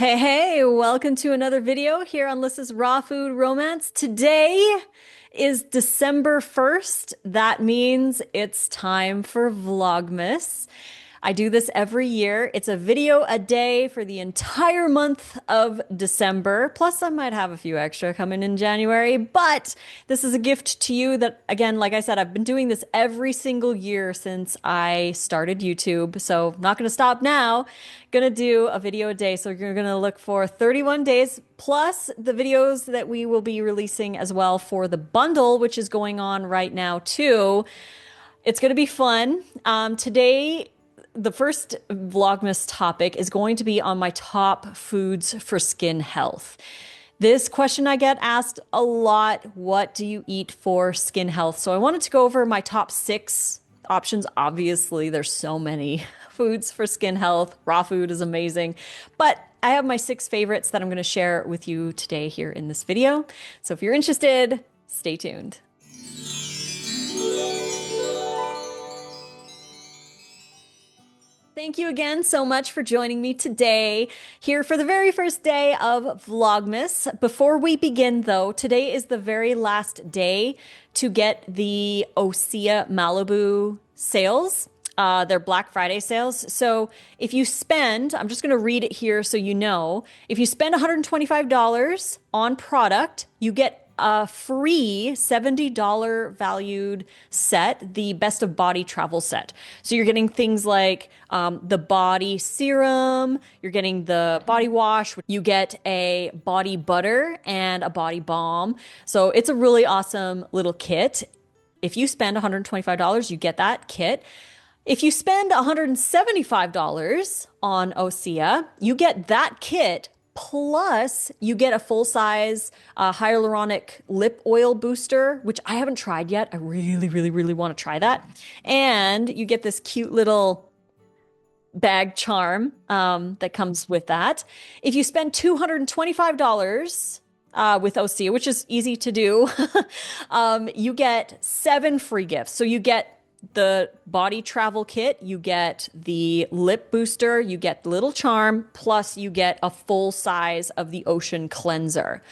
Hey, welcome to another video here on Lissa's Raw Food Romance. Today is December 1st. That means it's time for Vlogmas. I do this every year. It's a video a day for the entire month of December. Plus, I might have a few extra coming in January, but this is a gift to you that, again, like I said, I've been doing this every single year since I started YouTube. So, not going to stop now. Gonna do a video a day. So, you're going to look for 31 days plus the videos that we will be releasing as well for the bundle, which is going on right now, too. It's going to be fun. Today, the first Vlogmas topic is going to be on my top foods for skin health. This question I get asked a lot. What do you eat for skin health? So I wanted to go over my top 6 options. Obviously, there's so many foods for skin health. Raw food is amazing, but I have my 6 favorites that I'm going to share with you today here in this video. So if you're interested, stay tuned. Thank you again so much for joining me today here for the very first day of Vlogmas. Before we begin though, today is the very last day to get the Osea Malibu sales. Their Black Friday sales. So if you spend, I'm just going to read it here so you know, if you spend $125 on product, you get a free $70 valued set, the Best of Body travel set. So you're getting things like the body serum, you're getting the body wash, you get a body butter and a body balm. So it's a really awesome little kit. If you spend $125, you get that kit. If you spend $175 on Osea, you get that kit plus you get a full-size hyaluronic lip oil booster, which I haven't tried yet. I really want to try that. And you get this cute little bag charm that comes with that. If you spend $225 with Osea, which is easy to do, you get 7 free gifts. So you get the body travel kit, you get the lip booster, you get the little charm, plus you get a full size of the ocean cleanser.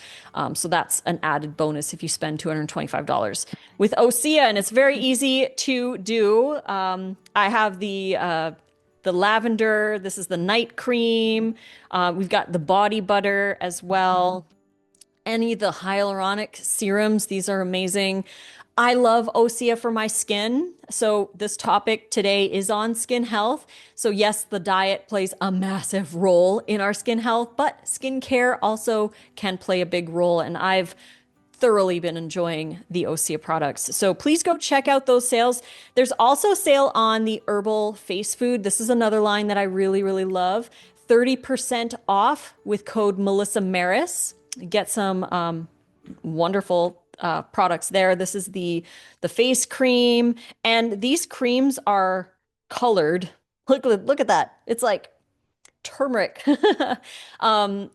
So that's an added bonus if you spend $225 with Osea, and it's very easy to do. I have the lavender. This is the night cream. We've got the body butter as well. Any of the hyaluronic serums, these are amazing. I love Osea for my skin. So this topic today is on skin health. So yes, the diet plays a massive role in our skin health, but skincare also can play a big role. And I've thoroughly been enjoying the Osea products. So please go check out those sales. There's also a sale on the herbal face food. This is another line that I really love. 30% off with code Melissa Maris. Get some wonderful products there. This is the face cream, and these creams are colored. Look at that. It's like turmeric.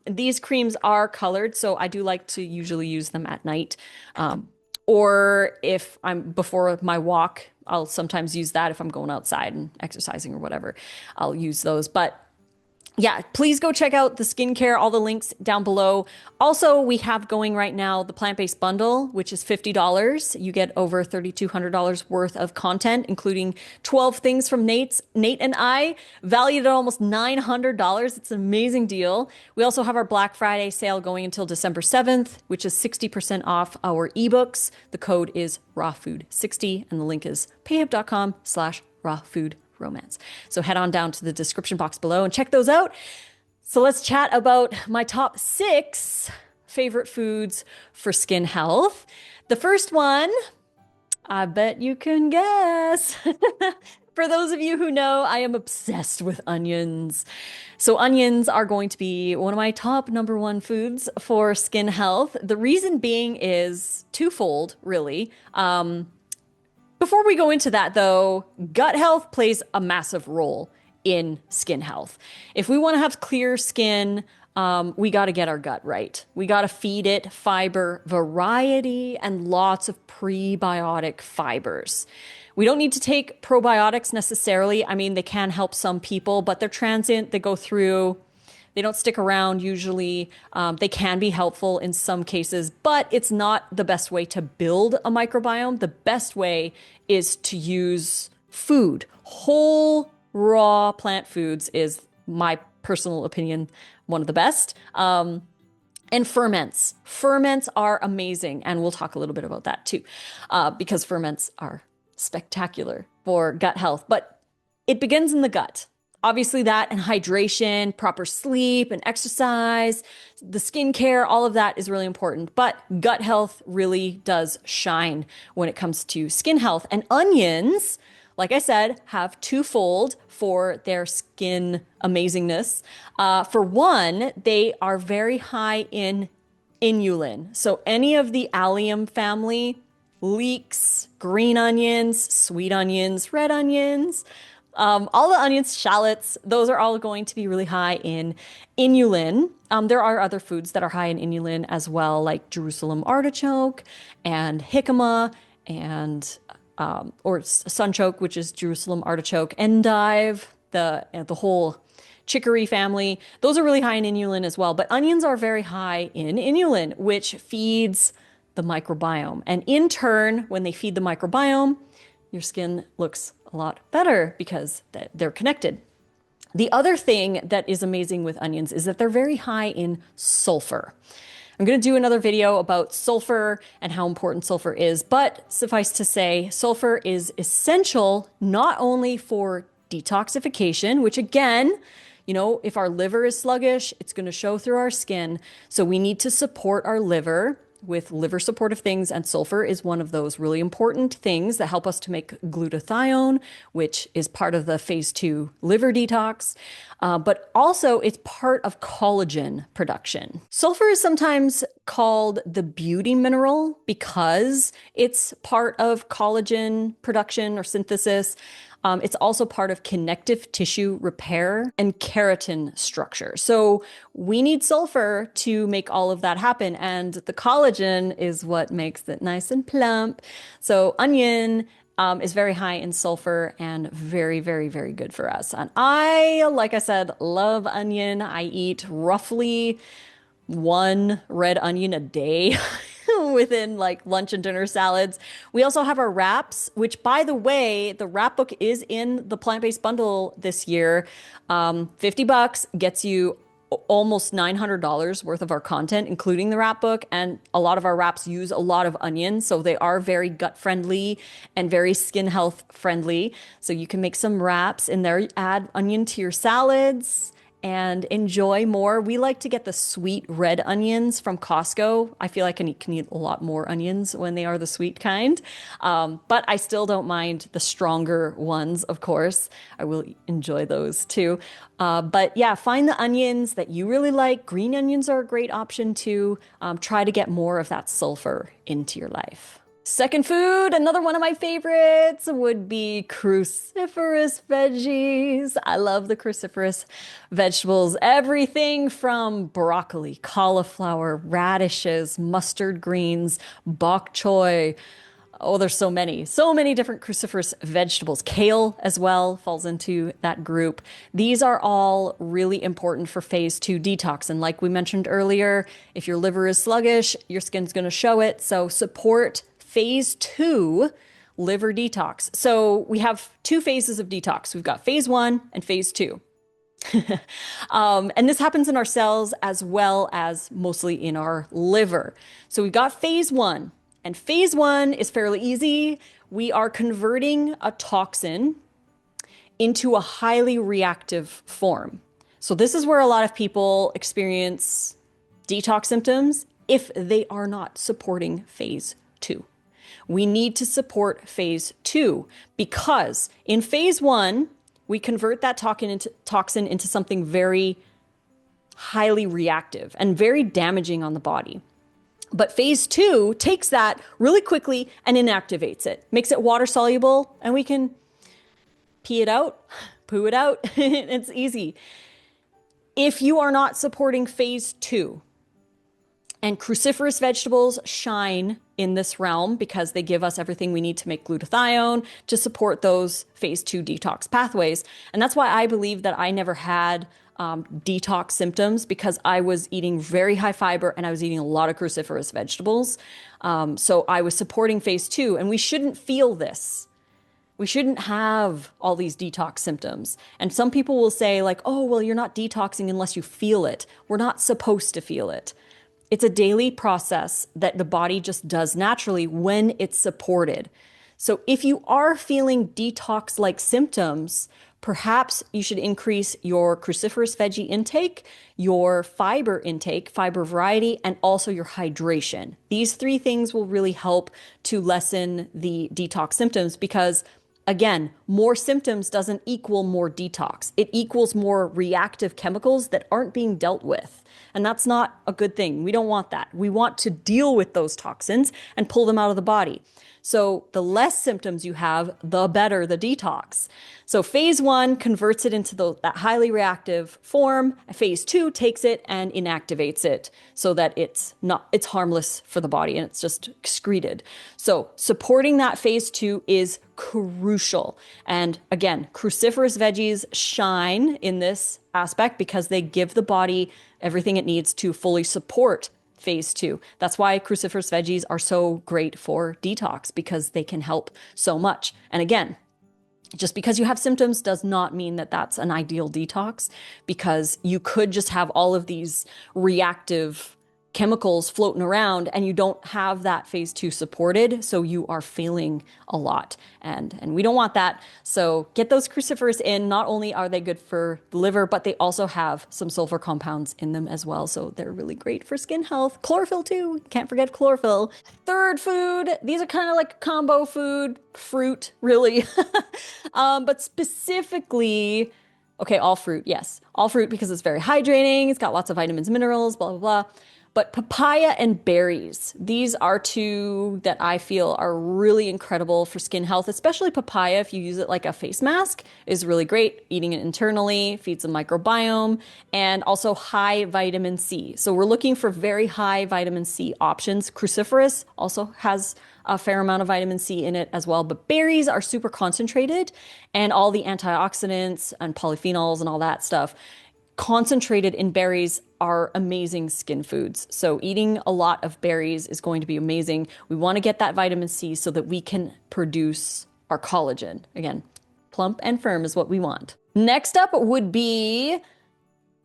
These creams are colored, so I do like to usually use them at night. Or if I'm before my walk, I'll sometimes use that if I'm going outside and exercising or whatever. I'll use those. But yeah, please go check out the skincare, all the links down below. Also, we have going right now the plant-based bundle, which is $50. You get over $3,200 worth of content, including 12 things from Nate and I, valued at almost $900. It's an amazing deal. We also have our Black Friday sale going until December 7th, which is 60% off our ebooks. The code is rawfood60, and the link is payhip.com/rawfood romance. So head on down to the description box below and check those out. So let's chat about my top 6 favorite foods for skin health. The first one, I bet you can guess. For those of you who know, I am obsessed with onions. So onions are going to be one of my top #1 foods for skin health. The reason being is twofold, really. Before we go into that, though, gut health plays a massive role in skin health. If we want to have clear skin, we got to get our gut right. We got to feed it fiber, variety, and lots of prebiotic fibers. We don't need to take probiotics necessarily. I mean, they can help some people, but they're transient. They go through They don't stick around usually. They can be helpful in some cases, but it's not the best way to build a microbiome. The best way is to use food. Whole raw plant foods is my personal opinion, one of the best. And ferments. Ferments are amazing. And we'll talk a little bit about that too, because ferments are spectacular for gut health. But it begins in the gut. Obviously, that and hydration, proper sleep and exercise, the skincare, all of that is really important. But gut health really does shine when it comes to skin health. And onions, like I said, have twofold for their skin amazingness. For one, they are very high in inulin. So any of the allium family, leeks, green onions, sweet onions, red onions, all the onions, shallots, those are all going to be really high in inulin. There are other foods that are high in inulin as well, like Jerusalem artichoke and jicama and or sunchoke, which is Jerusalem artichoke, endive, the whole chicory family. Those are really high in inulin as well. But onions are very high in inulin, which feeds the microbiome. And in turn, when they feed the microbiome, your skin looks a lot better because they're connected. The other thing that is amazing with onions is that they're very high in sulfur. I'm going to do another video about sulfur and how important sulfur is, but suffice to say, sulfur is essential not only for detoxification, which again, you know, if our liver is sluggish, it's going to show through our skin. So we need to support our liver with liver supportive things, and sulfur is one of those really important things that help us to make glutathione, which is part of the phase 2 liver detox, but also it's part of collagen production. Sulfur is sometimes called the beauty mineral because it's part of collagen production or synthesis. It's also part of connective tissue repair and keratin structure. So we need sulfur to make all of that happen. And the collagen is what makes it nice and plump. So onion is very high in sulfur and very, very, very good for us. And I, like I said, love onion. I eat roughly one red onion a day. Within like lunch and dinner salads. We also have our wraps, which by the way, the wrap book is in the plant-based bundle this year. $50 gets you almost $900 worth of our content, including the wrap book. And a lot of our wraps use a lot of onion. So they are very gut friendly and very skin health friendly. So you can make some wraps in there, add onion to your salads and enjoy more. We like to get the sweet red onions from Costco. I feel like I can eat a lot more onions when they are the sweet kind. But I still don't mind the stronger ones, of course. I will enjoy those too. But yeah, find the onions that you really like. Green onions are a great option too. Try to get more of that sulfur into your life. Second food, another one of my favorites would be cruciferous veggies. I love the cruciferous vegetables. Everything from broccoli, cauliflower, radishes, mustard greens, bok choy. Oh, there's so many different cruciferous vegetables. Kale as well falls into that group. These are all really important for phase 2 detox. And like we mentioned earlier, if your liver is sluggish, your skin's going to show it. So support phase 2 liver detox. So we have 2 phases of detox. We've got phase 1 and phase 2. And this happens in our cells as well as mostly in our liver. So we've got phase 1, and phase 1 is fairly easy. We are converting a toxin into a highly reactive form. So this is where a lot of people experience detox symptoms if they are not supporting phase 2. We need to support phase 2 because in phase 1, we convert that toxin into something very highly reactive and very damaging on the body. But phase 2 takes that really quickly and inactivates it, makes it water soluble, and we can pee it out, poo it out. It's easy. If you are not supporting phase 2, and cruciferous vegetables shine in this realm because they give us everything we need to make glutathione to support those phase 2 detox pathways. And that's why I believe that I never had detox symptoms because I was eating very high fiber and I was eating a lot of cruciferous vegetables. So I was supporting phase two, and we shouldn't feel this. We shouldn't have all these detox symptoms. And some people will say, like, oh, well, you're not detoxing unless you feel it. We're not supposed to feel it. It's a daily process that the body just does naturally when it's supported. So if you are feeling detox-like symptoms, perhaps you should increase your cruciferous veggie intake, your fiber intake, fiber variety, and also your hydration. These three things will really help to lessen the detox symptoms because, again, more symptoms doesn't equal more detox. It equals more reactive chemicals that aren't being dealt with. And that's not a good thing. We don't want that. We want to deal with those toxins and pull them out of the body. So the less symptoms you have, the better the detox. So phase one converts it into that highly reactive form. Phase two takes it and inactivates it so that it's harmless for the body and it's just excreted. So supporting that phase two is crucial. And again, cruciferous veggies shine in this aspect because they give the body everything it needs to fully support phase two. That's why cruciferous veggies are so great for detox because they can help so much. And again, just because you have symptoms does not mean that that's an ideal detox, because you could just have all of these reactive chemicals floating around and you don't have that phase two supported. So you are failing a lot and we don't want that. So get those cruciferous in. Not only are they good for the liver, but they also have some sulfur compounds in them as well. So they're really great for skin health. Chlorophyll too. Can't forget chlorophyll. Third food. These are kind of like combo food, fruit really. But specifically, okay, all fruit. Yes. All fruit because it's very hydrating. It's got lots of vitamins, minerals, blah, blah, blah. But papaya and berries, these are two that I feel are really incredible for skin health, especially papaya. If you use it like a face mask, is really great. Eating it internally feeds the microbiome, and also high vitamin C. So we're looking for very high vitamin C options. Cruciferous also has a fair amount of vitamin C in it as well, but berries are super concentrated, and all the antioxidants and polyphenols and all that stuff concentrated in berries are amazing skin foods. So eating a lot of berries is going to be amazing. We want to get that vitamin C so that we can produce our collagen. Again, plump and firm is what we want. Next up would be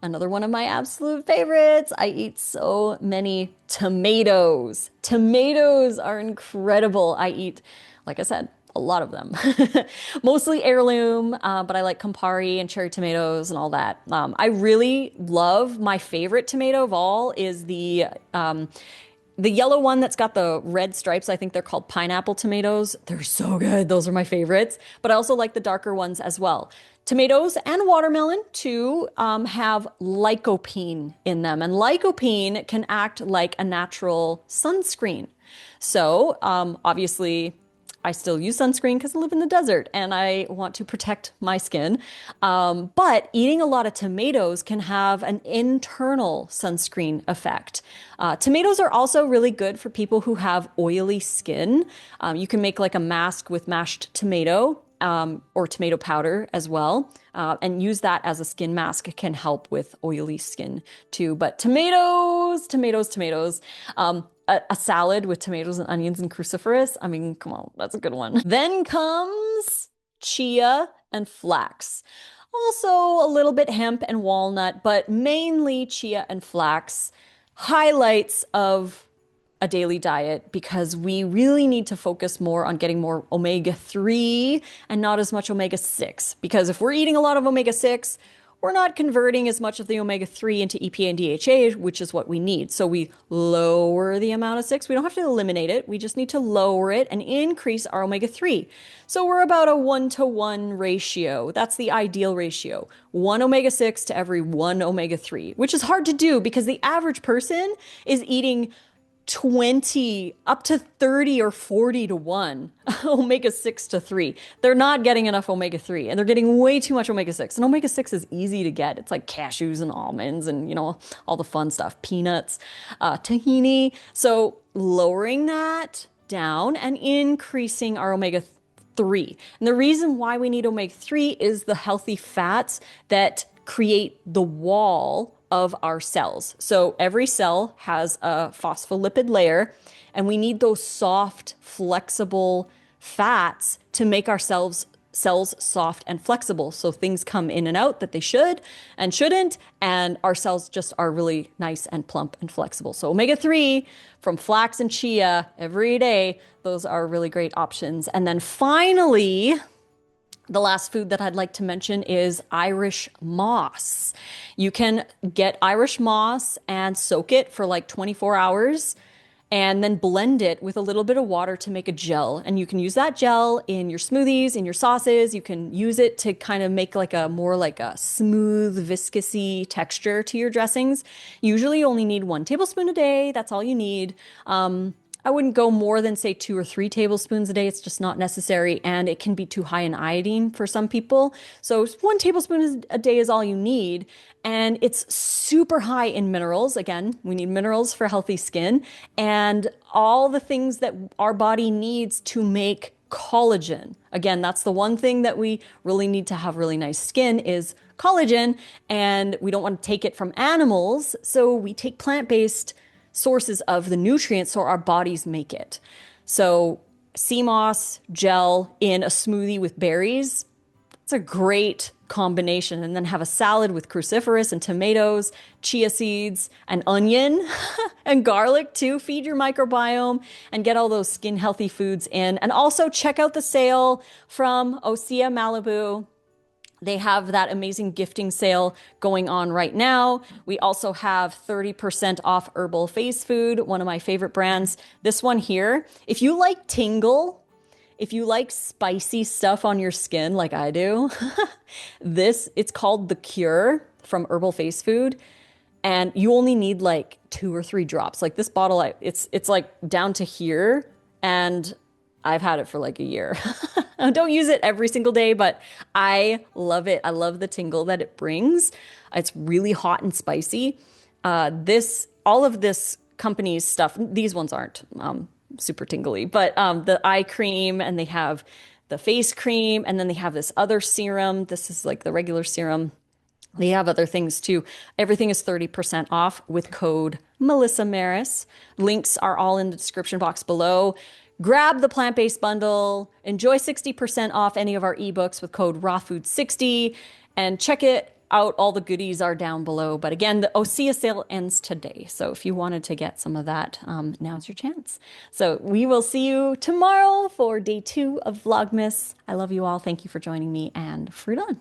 another one of my absolute favorites. I eat so many tomatoes. Tomatoes are incredible. I eat, like I said, a lot of them. Mostly heirloom, but I like Campari and cherry tomatoes and all that. I really love, my favorite tomato of all is the yellow one that's got the red stripes. I think they're called pineapple tomatoes. They're so good. Those are my favorites. But I also like the darker ones as well. Tomatoes and watermelon too have lycopene in them, and lycopene can act like a natural sunscreen. So obviously, I still use sunscreen because I live in the desert and I want to protect my skin. But eating a lot of tomatoes can have an internal sunscreen effect. Tomatoes are also really good for people who have oily skin. You can make like a mask with mashed tomato or tomato powder as well, and use that as a skin mask. It can help with oily skin too. But tomatoes, tomatoes, tomatoes. A salad with tomatoes and onions and cruciferous. I mean, come on, that's a good one. Then comes chia and flax. Also a little bit hemp and walnut, but mainly chia and flax. Highlights of a daily diet because we really need to focus more on getting more omega-3 and not as much omega-6. Because if we're eating a lot of omega-6, we're not converting as much of the omega-3 into EPA and DHA, which is what we need. So we lower the amount of 6. We don't have to eliminate it. We just need to lower it and increase our omega-3. So we're about a 1-to-1 ratio. That's the ideal ratio. 1 omega-6 to every 1 omega-3, which is hard to do because the average person is eating 20 up to 30 or 40 to 1 omega-6 to 3. They're not getting enough omega-3 and they're getting way too much omega-6. And omega-6 is easy to get. It's like cashews and almonds and, you know, all the fun stuff, peanuts, tahini. So lowering that down and increasing our omega-3. And the reason why we need omega-3 is the healthy fats that create the wall of our cells. So every cell has a phospholipid layer, and we need those soft, flexible fats to make our cells soft and flexible. So things come in and out that they should and shouldn't, and our cells just are really nice and plump and flexible. So omega-3 from flax and chia every day, those are really great options. And then finally, the last food that I'd like to mention is Irish moss. You can get Irish moss and soak it for like 24 hours and then blend it with a little bit of water to make a gel. And you can use that gel in your smoothies, in your sauces. You can use it to kind of make like a more like a smooth, viscousy texture to your dressings. Usually you only need 1 tablespoon a day. That's all you need. I wouldn't go more than say 2 or 3 tablespoons a day. It's just not necessary. And it can be too high in iodine for some people. So 1 tablespoon a day is all you need. And it's super high in minerals. Again, we need minerals for healthy skin and all the things that our body needs to make collagen. Again, that's the one thing that we really need to have really nice skin is collagen. And we don't want to take it from animals. So we take plant-based sources of the nutrients so our bodies make it. So sea moss gel in a smoothie with berries, it's a great combination. And then have a salad with cruciferous and tomatoes, chia seeds, and onion and garlic too. Feed your microbiome and get all those skin healthy foods in. And also check out the sale from Osea Malibu. They have that amazing gifting sale going on right now. We also have 30% off herbal face food, one of my favorite brands. This one here, if you like tingle, if you like spicy stuff on your skin like I do, it's called The Cure from Herbal Face Food. And you only need like 2 or 3 drops. Like this bottle, it's like down to here. And I've had it for like a year. I don't use it every single day, but I love it. I love the tingle that it brings. It's really hot and spicy. All of this company's stuff, these ones aren't super tingly, but the eye cream, and they have the face cream, and then they have this other serum. This is like the regular serum. They have other things too. Everything is 30% off with code Melissa Maris. Links are all in the description box below. Grab the plant-based bundle, enjoy 60% off any of our ebooks with code RAWFOOD60, and check it out. All the goodies are down below. But again, the Osea sale ends today. So if you wanted to get some of that, now's your chance. So we will see you tomorrow for day 2 of Vlogmas. I love you all. Thank you for joining me, and fruit on.